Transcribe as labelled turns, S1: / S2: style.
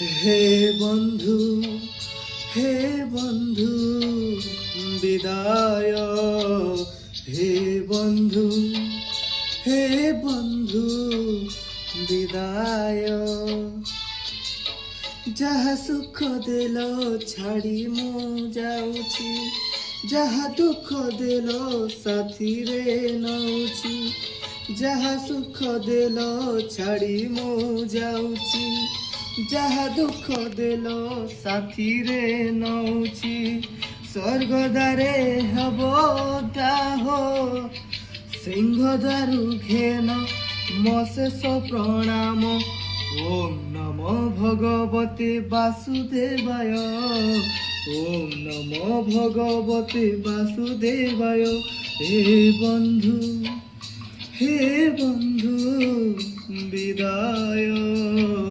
S1: হে বন্ধু, হে বন্ধু বিদায়, হে বন্ধু, হে বন্ধু বিদায়। ଯାହା ସୁଖ ଦେଲ ଛାଡ଼ି ମୁଁ ଯାଉଛି, ଯାହା ଦୁଃଖ ଦେଲ ସାଥିରେ ନଉଛି। ଯାହା ସୁଖ ଦେଲ ଛାଡ଼ି ମୁଁ ଯାଉଛି, ଯାହା ଦୁଃଖ ଦେଲ ସାଥିରେ ନଉଛି। ସ୍ୱର୍ଗଦ୍ୱାରେ ହେବ ଦାହ, ସିଂହଦ୍ୱାରୁ ଘେନ ମୋ ଶେଷ ପ୍ରଣାମ। ଓମ୍ ନମୋ ଭଗବତେ ବାସୁଦେବାୟ, ଓମ୍ ନମୋ ଭଗବତେ ବାସୁଦେବାୟ। হে বন্ধু, হে বন্ধু বিদায়।